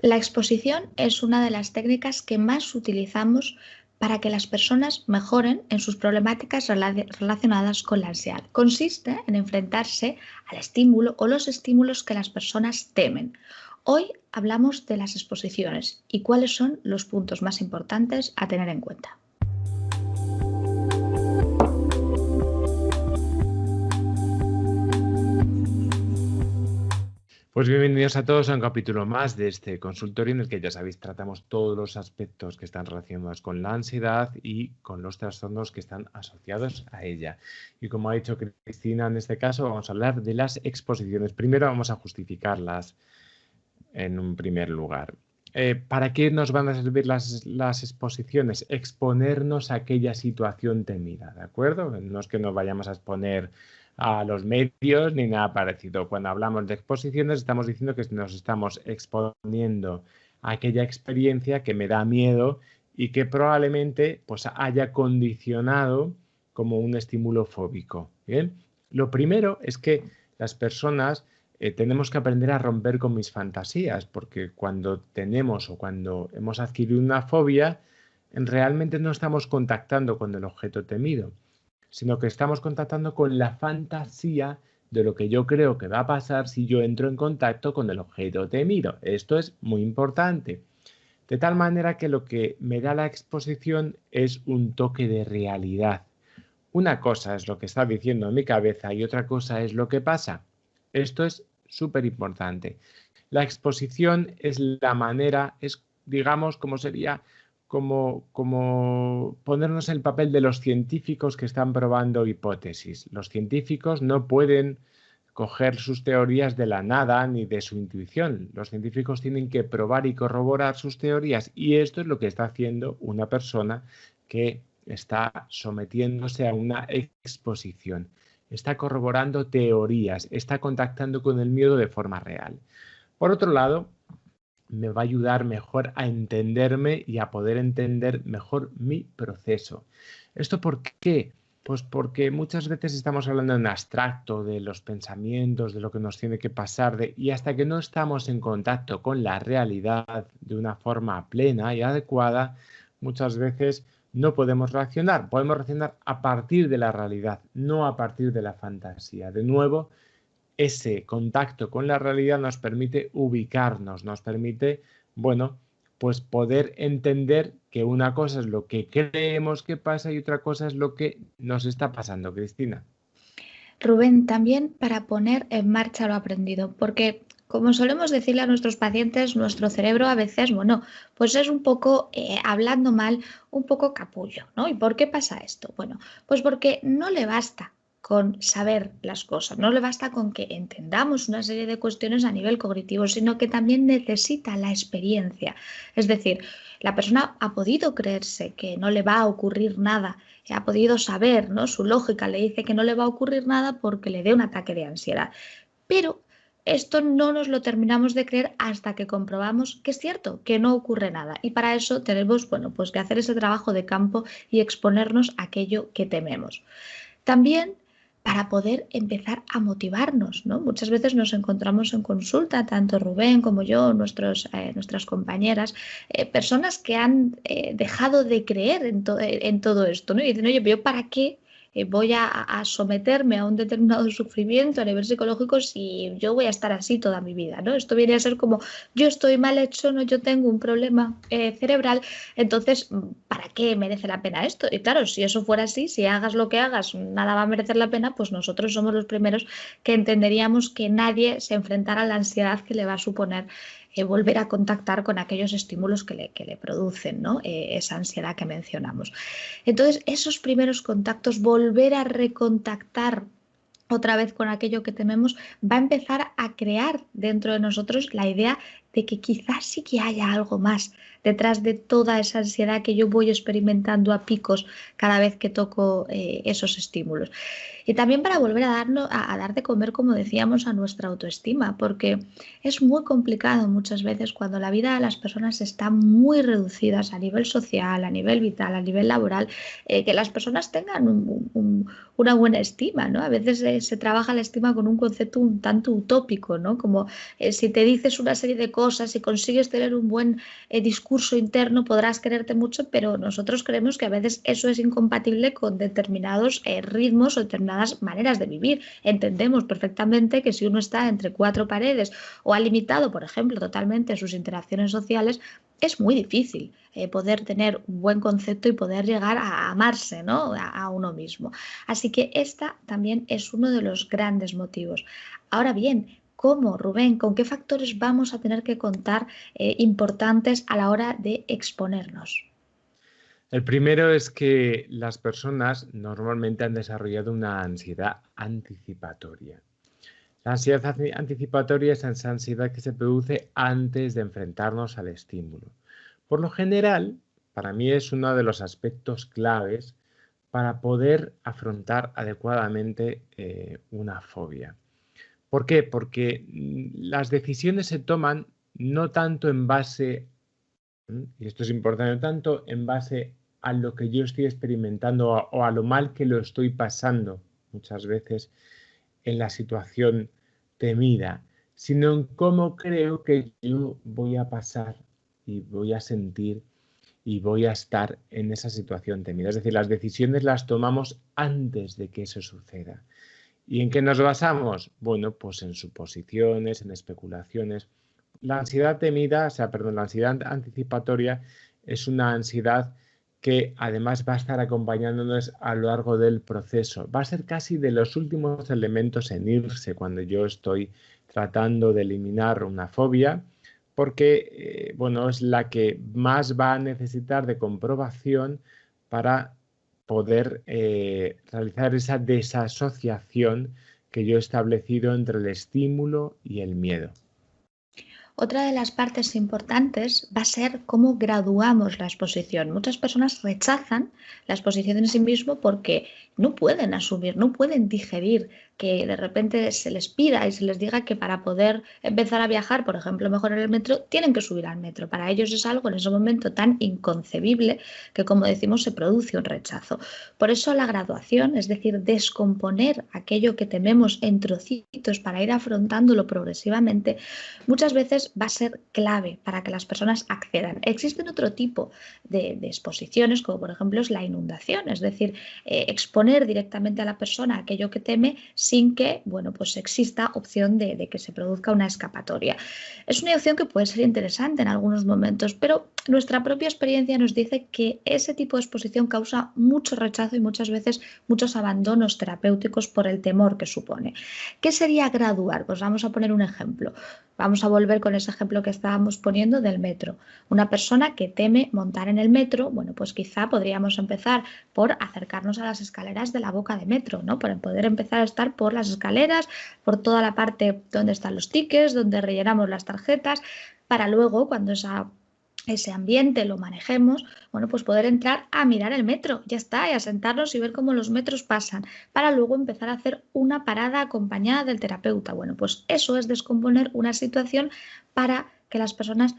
La exposición es una de las técnicas que más utilizamos para que las personas mejoren en sus problemáticas relacionadas con la ansiedad. Consiste en enfrentarse al estímulo o los estímulos que las personas temen. Hoy hablamos de las exposiciones y cuáles son los puntos más importantes a tener en cuenta. Pues bienvenidos a todos a un capítulo más de este consultorio en el que, ya sabéis, tratamos todos los aspectos que están relacionados con la ansiedad y con los trastornos que están asociados a ella. Y como ha dicho Cristina, en este caso vamos a hablar de las exposiciones. Primero vamos a justificarlas en un primer lugar. ¿Para qué nos van a servir las exposiciones? Exponernos a aquella situación temida, ¿de acuerdo? No es que nos vayamos a exponer a los medios ni nada parecido. Cuando hablamos de exposiciones estamos diciendo que nos estamos exponiendo a aquella experiencia que me da miedo y que probablemente pues, haya condicionado como un estímulo fóbico. ¿Bien? Lo primero es que las personas tenemos que aprender a romper con mis fantasías, porque cuando tenemos o cuando hemos adquirido una fobia, realmente no estamos contactando con el objeto temido, sino que estamos contactando con la fantasía de lo que yo creo que va a pasar si yo entro en contacto con el objeto temido. Esto es muy importante. De tal manera que lo que me da la exposición es un toque de realidad. Una cosa es lo que está diciendo en mi cabeza y otra cosa es lo que pasa. Esto es súper importante. La exposición es la manera, es digamos como sería como ponernos en el papel de los científicos que están probando hipótesis. Los científicos no pueden coger sus teorías de la nada ni de su intuición. Los científicos tienen que probar y corroborar sus teorías y esto es lo que está haciendo una persona que está sometiéndose a una exposición. Está corroborando teorías, está contactando con el miedo de forma real. Por otro lado, me va a ayudar mejor a entenderme y a poder entender mejor mi proceso. ¿Esto por qué? Pues porque muchas veces estamos hablando en abstracto de los pensamientos, de lo que nos tiene que pasar, y hasta que no estamos en contacto con la realidad de una forma plena y adecuada, muchas veces no podemos reaccionar. Podemos reaccionar a partir de la realidad, no a partir de la fantasía. De nuevo, ese contacto con la realidad nos permite ubicarnos, nos permite, bueno, pues poder entender que una cosa es lo que creemos que pasa y otra cosa es lo que nos está pasando, Cristina. Rubén, también para poner en marcha lo aprendido, porque como solemos decirle a nuestros pacientes, nuestro cerebro a veces, bueno, pues es un poco, hablando mal, un poco capullo, ¿no? ¿Y por qué pasa esto? Bueno, pues porque no le basta con saber las cosas, no le basta con que entendamos una serie de cuestiones a nivel cognitivo, sino que también necesita la experiencia. Es decir, la persona ha podido creerse que no le va a ocurrir nada, ha podido saber, ¿no? Su lógica le dice que no le va a ocurrir nada porque le dé un ataque de ansiedad. Pero esto no nos lo terminamos de creer hasta que comprobamos que es cierto, que no ocurre nada. Y para eso tenemos, bueno, pues que hacer ese trabajo de campo y exponernos a aquello que tememos. También para poder empezar a motivarnos, ¿no? Muchas veces nos encontramos en consulta, tanto Rubén como yo, nuestras compañeras, personas que han dejado de creer en todo esto, ¿no? Y dicen, oye, pero ¿yo para qué voy a someterme a un determinado sufrimiento a nivel psicológico si yo voy a estar así toda mi vida, ¿no? Esto viene a ser como, yo estoy mal hecho, ¿no? Yo tengo un problema cerebral, entonces, ¿para qué merece la pena esto? Y claro, si eso fuera así, si hagas lo que hagas, nada va a merecer la pena, pues nosotros somos los primeros que entenderíamos que nadie se enfrentara a la ansiedad que le va a suponer volver a contactar con aquellos estímulos que le producen, ¿no? Esa ansiedad que mencionamos. Entonces, esos primeros contactos, volver a recontactar otra vez con aquello que tememos, va a empezar a crear dentro de nosotros la idea de que quizás sí que haya algo más detrás de toda esa ansiedad que yo voy experimentando a picos cada vez que toco esos estímulos. Y también para volver a dar de comer, como decíamos, a nuestra autoestima, porque es muy complicado muchas veces cuando la vida de las personas está muy reducidas a nivel social, a nivel vital, a nivel laboral, que las personas tengan una buena estima, ¿no? A veces se trabaja la estima con un concepto un tanto utópico, ¿no? Como si te dices una serie de cosas y consigues tener un buen discurso interno, podrás quererte mucho, pero nosotros creemos que a veces eso es incompatible con determinados ritmos o determinadas maneras de vivir. Entendemos perfectamente que si uno está entre cuatro paredes o ha limitado, por ejemplo, totalmente sus interacciones sociales, es muy difícil poder tener un buen concepto y poder llegar a amarse, ¿no? a uno mismo. Así que esta también es uno de los grandes motivos. Ahora bien, ¿cómo, Rubén? ¿Con qué factores vamos a tener que contar importantes a la hora de exponernos? El primero es que las personas normalmente han desarrollado una ansiedad anticipatoria. La ansiedad anticipatoria es esa ansiedad que se produce antes de enfrentarnos al estímulo. Por lo general, para mí es uno de los aspectos claves para poder afrontar adecuadamente una fobia. ¿Por qué? Porque las decisiones se toman no tanto en base, y esto es importante, no tanto en base a lo que yo estoy experimentando o a lo mal que lo estoy pasando muchas veces en la situación temida, sino en cómo creo que yo voy a pasar y voy a sentir y voy a estar en esa situación temida. Es decir, las decisiones las tomamos antes de que eso suceda. ¿Y en qué nos basamos? Bueno, pues en suposiciones, en especulaciones. La ansiedad temida, la ansiedad anticipatoria es una ansiedad que además va a estar acompañándonos a lo largo del proceso. Va a ser casi de los últimos elementos en irse cuando yo estoy tratando de eliminar una fobia, porque bueno, es la que más va a necesitar de comprobación para poder realizar esa desasociación que yo he establecido entre el estímulo y el miedo. Otra de las partes importantes va a ser cómo graduamos la exposición. Muchas personas rechazan la exposición en sí mismo porque no pueden asumir, no pueden digerir que de repente se les pida y se les diga que para poder empezar a viajar, por ejemplo, mejor en el metro, tienen que subir al metro. Para ellos es algo en ese momento tan inconcebible que, como decimos, se produce un rechazo. Por eso la graduación, es decir, descomponer aquello que tememos en trocitos para ir afrontándolo progresivamente, muchas veces va a ser clave para que las personas accedan. Existen otro tipo de exposiciones, como por ejemplo es la inundación, es decir, exponer directamente a la persona aquello que teme sin que, bueno, pues exista opción de que se produzca una escapatoria. Es una opción que puede ser interesante en algunos momentos, pero nuestra propia experiencia nos dice que ese tipo de exposición causa mucho rechazo y muchas veces muchos abandonos terapéuticos por el temor que supone. ¿Qué sería graduar? Pues vamos a poner un ejemplo. Vamos a volver con ese ejemplo que estábamos poniendo del metro. Una persona que teme montar en el metro, bueno, pues quizá podríamos empezar por acercarnos a las escaleras de la boca de metro, ¿no? Para poder empezar a estar por las escaleras, por toda la parte donde están los tickets, donde rellenamos las tarjetas, para luego, cuando ese ambiente lo manejemos, bueno, pues poder entrar a mirar el metro, ya está, y a sentarnos y ver cómo los metros pasan, para luego empezar a hacer una parada acompañada del terapeuta. Bueno, pues eso es descomponer una situación para que las personas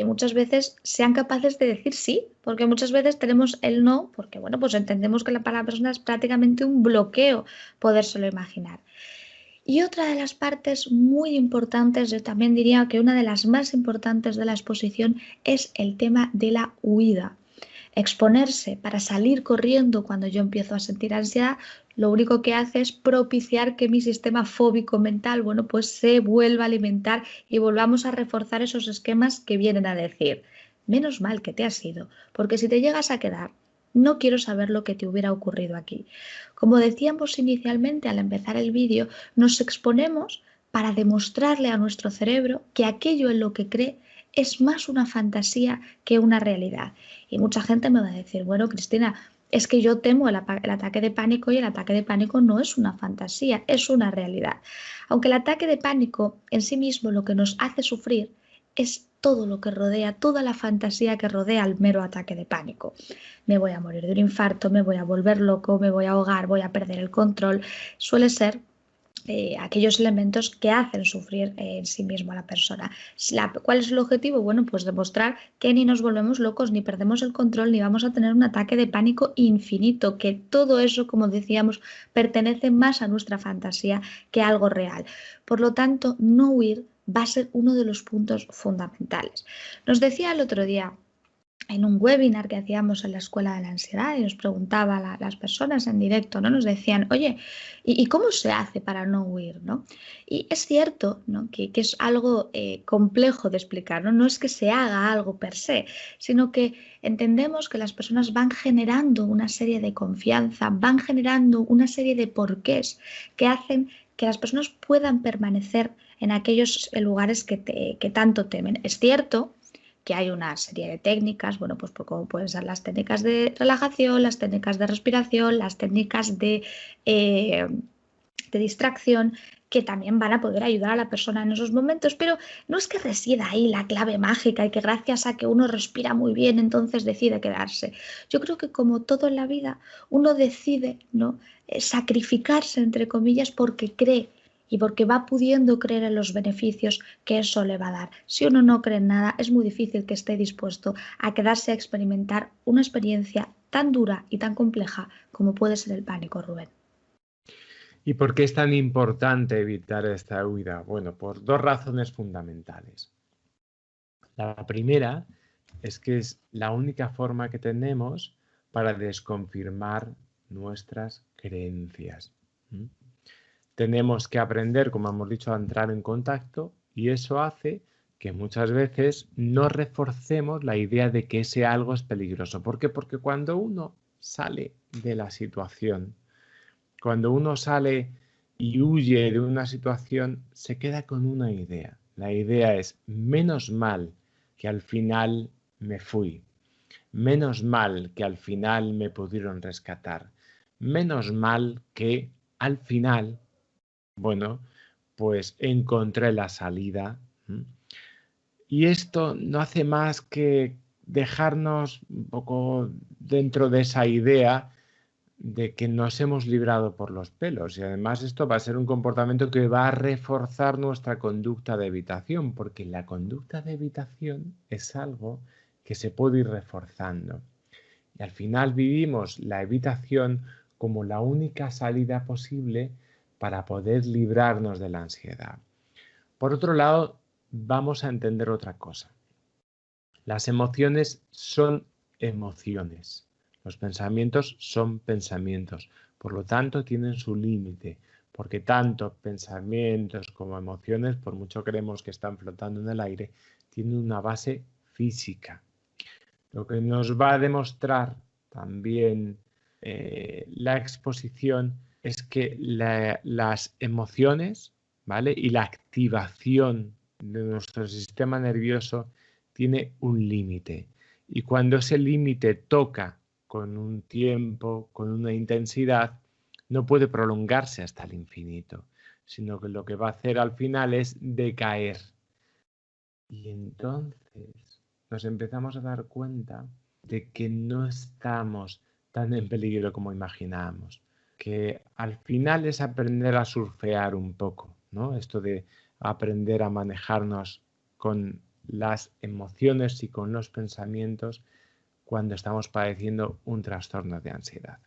muchas veces sean capaces de decir sí, porque muchas veces tenemos el no, porque bueno, pues entendemos que para la persona es prácticamente un bloqueo podérselo imaginar. Y otra de las partes muy importantes, yo también diría que una de las más importantes de la exposición es el tema de la huida. Exponerse para salir corriendo cuando yo empiezo a sentir ansiedad, lo único que hace es propiciar que mi sistema fóbico mental, bueno, pues se vuelva a alimentar y volvamos a reforzar esos esquemas que vienen a decir, menos mal que te has ido, porque si te llegas a quedar, no quiero saber lo que te hubiera ocurrido aquí. Como decíamos inicialmente al empezar el vídeo, nos exponemos para demostrarle a nuestro cerebro que aquello en lo que cree es más una fantasía que una realidad. Y mucha gente me va a decir, bueno, Cristina, es que yo temo el ataque de pánico y el ataque de pánico no es una fantasía, es una realidad. Aunque el ataque de pánico en sí mismo lo que nos hace sufrir es todo lo que rodea, toda la fantasía que rodea el mero ataque de pánico. Me voy a morir de un infarto, me voy a volver loco, me voy a ahogar, voy a perder el control. Suele ser aquellos elementos que hacen sufrir en sí mismo a la persona. ¿Cuál es el objetivo? Bueno, pues demostrar que ni nos volvemos locos, ni perdemos el control, ni vamos a tener un ataque de pánico infinito, que todo eso, como decíamos, pertenece más a nuestra fantasía que a algo real. Por lo tanto, no huir va a ser uno de los puntos fundamentales. Nos decía el otro día en un webinar que hacíamos en la Escuela de la Ansiedad y nos preguntaba las personas en directo, ¿no? Nos decían, oye, ¿y cómo se hace para no huir, ¿no? Y es cierto, ¿no? que es algo complejo de explicar, ¿no? No es que se haga algo per se, sino que entendemos que las personas van generando una serie de confianza, van generando una serie de porqués que hacen que las personas puedan permanecer en aquellos lugares que tanto temen. Es cierto que hay una serie de técnicas, bueno, pues como pueden ser las técnicas de relajación, las técnicas de respiración, las técnicas de distracción, que también van a poder ayudar a la persona en esos momentos, pero no es que resida ahí la clave mágica y que gracias a que uno respira muy bien, entonces decide quedarse. Yo creo que como todo en la vida, uno decide, ¿no? Sacrificarse, entre comillas, porque cree y porque va pudiendo creer en los beneficios que eso le va a dar. Si uno no cree en nada, es muy difícil que esté dispuesto a quedarse a experimentar una experiencia tan dura y tan compleja como puede ser el pánico, Rubén. ¿Y por qué es tan importante evitar esta huida? Bueno, por dos razones fundamentales. La primera es que es la única forma que tenemos para desconfirmar nuestras creencias. Tenemos que aprender, como hemos dicho, a entrar en contacto, y eso hace que muchas veces no reforcemos la idea de que ese algo es peligroso. ¿Por qué? Porque cuando uno sale de la situación, cuando uno sale y huye de una situación, se queda con una idea. La idea es, menos mal que al final me fui, menos mal que al final me pudieron rescatar, menos mal que al final, bueno, pues encontré la salida. Y esto no hace más que dejarnos un poco dentro de esa idea de que nos hemos librado por los pelos, y además esto va a ser un comportamiento que va a reforzar nuestra conducta de evitación, porque la conducta de evitación es algo que se puede ir reforzando, y al final vivimos la evitación como la única salida posible para poder librarnos de la ansiedad. Por otro lado, vamos a entender otra cosa. Las emociones son emociones. Los pensamientos son pensamientos. Por lo tanto, tienen su límite. Porque tanto pensamientos como emociones, por mucho creemos que están flotando en el aire, tienen una base física. Lo que nos va a demostrar también la exposición es que las emociones, ¿vale? Y la activación de nuestro sistema nervioso tiene un límite. Y cuando ese límite toca con un tiempo, con una intensidad, no puede prolongarse hasta el infinito, sino que lo que va a hacer al final es decaer. Y entonces nos empezamos a dar cuenta de que no estamos tan en peligro como imaginábamos, que al final es aprender a surfear un poco, ¿no? Esto de aprender a manejarnos con las emociones y con los pensamientos cuando estamos padeciendo un trastorno de ansiedad.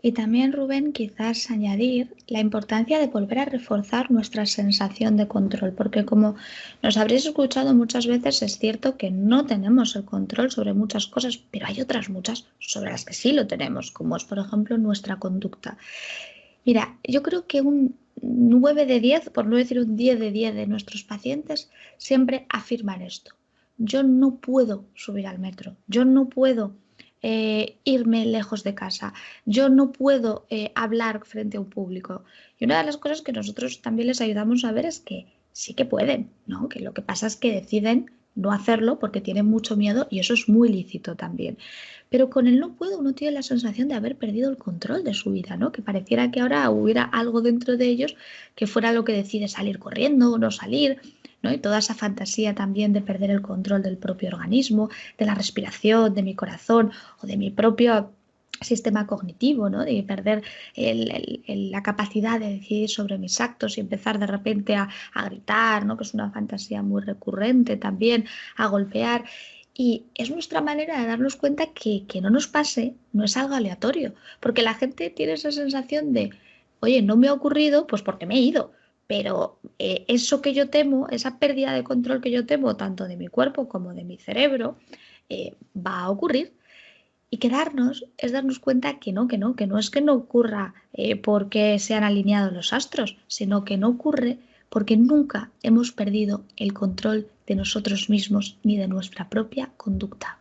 Y también, Rubén, quizás añadir la importancia de volver a reforzar nuestra sensación de control, porque como nos habréis escuchado muchas veces, es cierto que no tenemos el control sobre muchas cosas, pero hay otras muchas sobre las que sí lo tenemos, como es, por ejemplo, nuestra conducta. Mira, yo creo que un 9 de 10, por no decir un 10 de 10 de nuestros pacientes, siempre afirman esto. Yo no puedo subir al metro, yo no puedo irme lejos de casa, yo no puedo hablar frente a un público. Y una de las cosas que nosotros también les ayudamos a ver es que sí que pueden, ¿no? Que lo que pasa es que deciden no hacerlo porque tiene mucho miedo y eso es muy lícito también. Pero con el no puedo uno tiene la sensación de haber perdido el control de su vida, ¿no? Que pareciera que ahora hubiera algo dentro de ellos que fuera lo que decide salir corriendo o no salir, ¿no? Y toda esa fantasía también de perder el control del propio organismo, de la respiración, de mi corazón o de mi propio sistema cognitivo, ¿no? De perder la capacidad de decidir sobre mis actos y empezar de repente a gritar, ¿no? Que es una fantasía muy recurrente también, a golpear. Y es nuestra manera de darnos cuenta que no nos pase, no es algo aleatorio, porque la gente tiene esa sensación de, oye, no me ha ocurrido, pues porque me he ido, pero eso que yo temo, esa pérdida de control que yo temo, tanto de mi cuerpo como de mi cerebro, va a ocurrir. Y quedarnos es darnos cuenta que no es que no ocurra porque se han alineado los astros, sino que no ocurre porque nunca hemos perdido el control de nosotros mismos ni de nuestra propia conducta.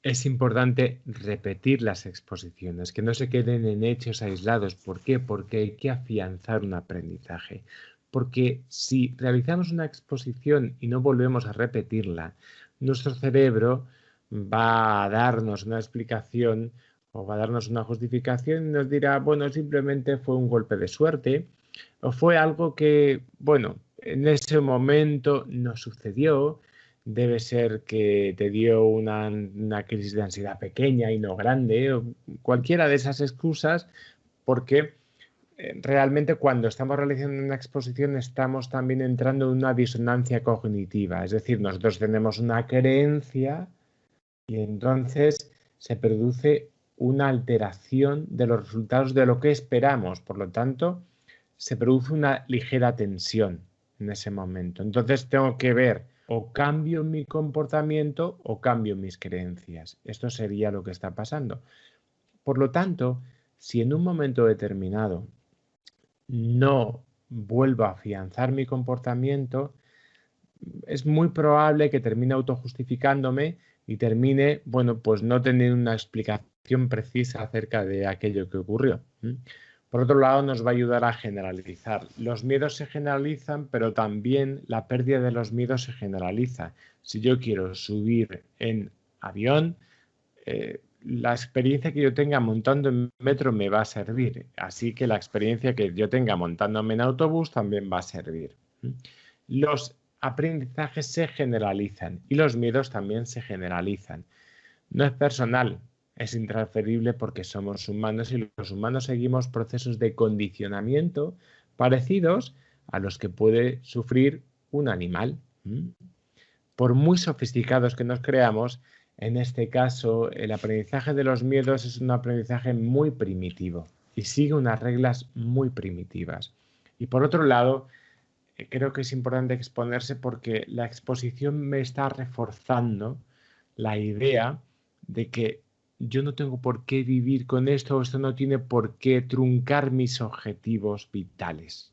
Es importante repetir las exposiciones, que no se queden en hechos aislados. ¿Por qué? Porque hay que afianzar un aprendizaje. Porque si realizamos una exposición y no volvemos a repetirla, nuestro cerebro va a darnos una explicación o va a darnos una justificación y nos dirá, bueno, simplemente fue un golpe de suerte o fue algo que, bueno, en ese momento no sucedió. Debe ser que te dio una crisis de ansiedad pequeña y no grande, o cualquiera de esas excusas, porque realmente cuando estamos realizando una exposición estamos también entrando en una disonancia cognitiva. Es decir, nosotros tenemos una creencia y entonces se produce una alteración de los resultados de lo que esperamos. Por lo tanto, se produce una ligera tensión en ese momento. Entonces tengo que ver o cambio mi comportamiento o cambio mis creencias. Esto sería lo que está pasando. Por lo tanto, si en un momento determinado no vuelvo a afianzar mi comportamiento, es muy probable que termine autojustificándome y termine, bueno, pues no teniendo una explicación precisa acerca de aquello que ocurrió. Por otro lado, nos va a ayudar a generalizar. Los miedos se generalizan, pero también la pérdida de los miedos se generaliza. Si yo quiero subir en avión, la experiencia que yo tenga montando en metro me va a servir. Así que la experiencia que yo tenga montándome en autobús también va a servir. Los aprendizajes se generalizan y los miedos también se generalizan. No es personal, es intransferible porque somos humanos y los humanos seguimos procesos de condicionamiento parecidos a los que puede sufrir un animal. Por muy sofisticados que nos creamos, en este caso el aprendizaje de los miedos es un aprendizaje muy primitivo y sigue unas reglas muy primitivas. Y por otro lado, creo que es importante exponerse porque la exposición me está reforzando la idea de que yo no tengo por qué vivir con esto o esto no tiene por qué truncar mis objetivos vitales.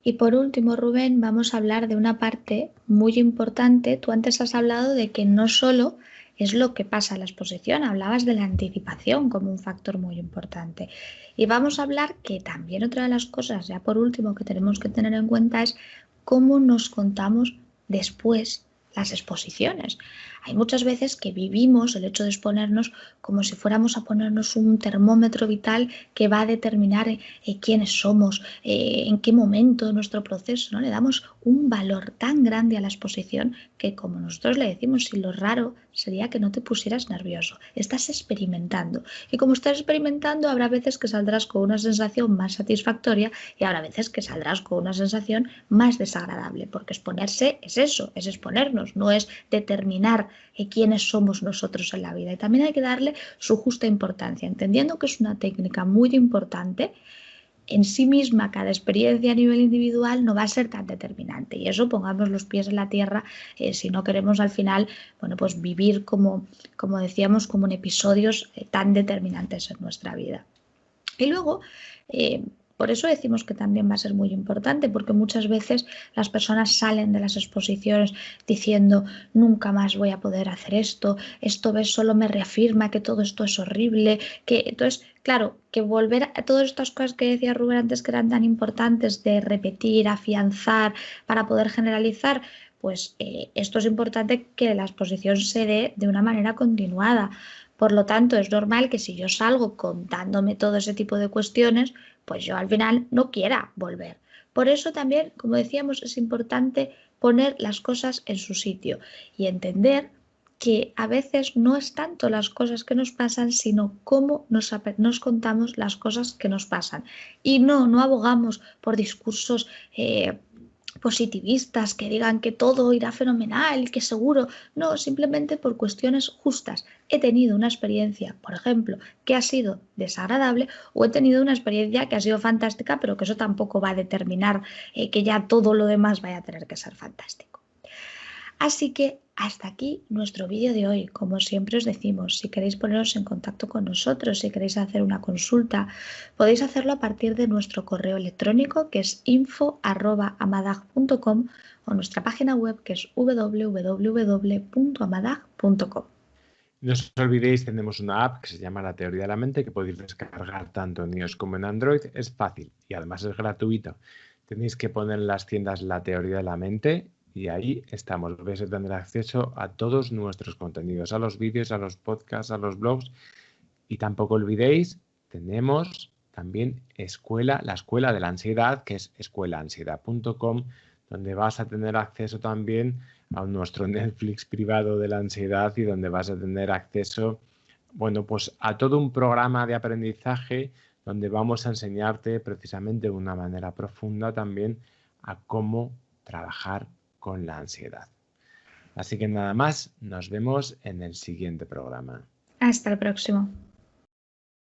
Y por último, Rubén, vamos a hablar de una parte muy importante. Tú antes has hablado de que no solo es lo que pasa en la exposición, hablabas de la anticipación como un factor muy importante. Y vamos a hablar que también otra de las cosas, ya por último, que tenemos que tener en cuenta es cómo nos contamos después las exposiciones. Hay muchas veces que vivimos el hecho de exponernos como si fuéramos a ponernos un termómetro vital que va a determinar quiénes somos, en qué momento de nuestro proceso, ¿no? Le damos un valor tan grande a la exposición que, como nosotros le decimos, si lo raro sería que no te pusieras nervioso. Estás experimentando. Y como estás experimentando, habrá veces que saldrás con una sensación más satisfactoria y habrá veces que saldrás con una sensación más desagradable, porque exponerse es eso, es exponernos, no es determinar quiénes somos nosotros en la vida. Y también hay que darle su justa importancia, entendiendo que es una técnica muy importante. En sí misma, cada experiencia a nivel individual no va a ser tan determinante y eso pongamos los pies en la tierra si no queremos al final, bueno, pues vivir como decíamos, como en episodios tan determinantes en nuestra vida. Y luego, Por eso decimos que también va a ser muy importante, porque muchas veces las personas salen de las exposiciones diciendo nunca más voy a poder hacer esto, esto ves solo me reafirma que todo esto es horrible, que entonces, claro, que volver a todas estas cosas que decía Rubén antes que eran tan importantes de repetir, afianzar para poder generalizar, pues esto es importante que la exposición se dé de una manera continuada. Por lo tanto, es normal que si yo salgo contándome todo ese tipo de cuestiones, pues yo al final no quiera volver. Por eso también, como decíamos, es importante poner las cosas en su sitio y entender que a veces no es tanto las cosas que nos pasan, sino cómo nos contamos las cosas que nos pasan. Y no abogamos por discursos positivistas que digan que todo irá fenomenal, que seguro. No, simplemente por cuestiones justas. He tenido una experiencia, por ejemplo, que ha sido desagradable o he tenido una experiencia que ha sido fantástica, pero que eso tampoco va a determinar que ya todo lo demás vaya a tener que ser fantástico. Así que hasta aquí nuestro vídeo de hoy. Como siempre os decimos, si queréis poneros en contacto con nosotros, si queréis hacer una consulta, podéis hacerlo a partir de nuestro correo electrónico que es info@amadag.com o nuestra página web que es www.amadag.com. No os olvidéis, tenemos una app que se llama La Teoría de la Mente que podéis descargar tanto en iOS como en Android. Es fácil y además es gratuito. Tenéis que poner en las tiendas La Teoría de la Mente y ahí estamos. Vais a tener acceso a todos nuestros contenidos, a los vídeos, a los podcasts, a los blogs. Y tampoco olvidéis, tenemos también la Escuela de la Ansiedad, que es escuelaansiedad.com, donde vas a tener acceso también a nuestro Netflix privado de la ansiedad y donde vas a tener acceso, bueno, pues a todo un programa de aprendizaje donde vamos a enseñarte precisamente de una manera profunda también a cómo trabajar con la ansiedad. Así que nada más, nos vemos en el siguiente programa. Hasta el próximo.